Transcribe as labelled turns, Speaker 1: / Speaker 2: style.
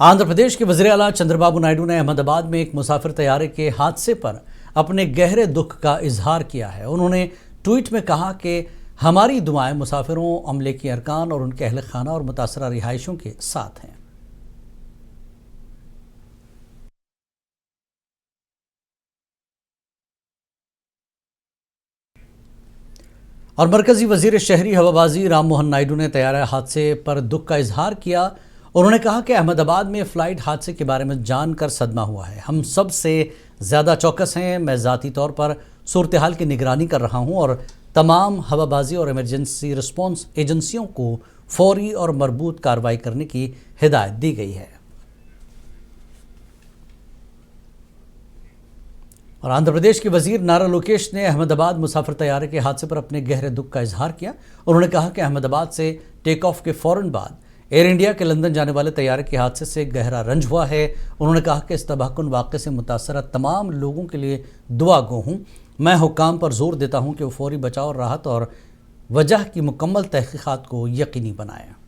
Speaker 1: आंध्र प्रदेश के वज़ीर आला चंद्रबाबू नायडू ने अहमदाबाद में एक मुसाफिर तैयारे के हादसे पर अपने गहरे दुख का इजहार किया है। उन्होंने ट्वीट में कहा कि हमारी दुआएं मुसाफिरों, अमले की अरकान और उनके अहल खाना और मुतासरा रिहायशों के साथ हैं। और मरकजी वजीर शहरी हवाबाजी राम मोहन नायडू ने तैयारा हादसे पर दुख का इजहार किया। उन्होंने कहा कि अहमदाबाद में फ़्लाइट हादसे के बारे में जानकर सदमा हुआ है। हम सब से ज़्यादा चौकस हैं। मैं ज़ाती तौर पर सूरत हाल की निगरानी कर रहा हूं और तमाम हवाबाजी और इमरजेंसी रिस्पॉन्स एजेंसियों को फौरी और मरबूत कार्रवाई करने की हिदायत दी गई है। और आंध्र प्रदेश के वजीर नारा लोकेश ने अहमदाबाद मुसाफिर तैयारे के हादसे पर अपने गहरे दुख का इजहार किया। उन्होंने कहा कि अहमदाबाद से टेक ऑफ के फ़ौरन बाद एयर इंडिया के लंदन जाने वाले तैयारे के हादसे से गहरा रंज हुआ है। उन्होंने कहा कि इस तबाहकुन वाक़े से मुतासरा तमाम लोगों के लिए दुआ गो हूँ। मैं हुक्काम पर जोर देता हूँ कि वो फौरी बचाव, राहत और वजह की मुकम्मल तहक़ीक़ात को यकीनी बनाएं।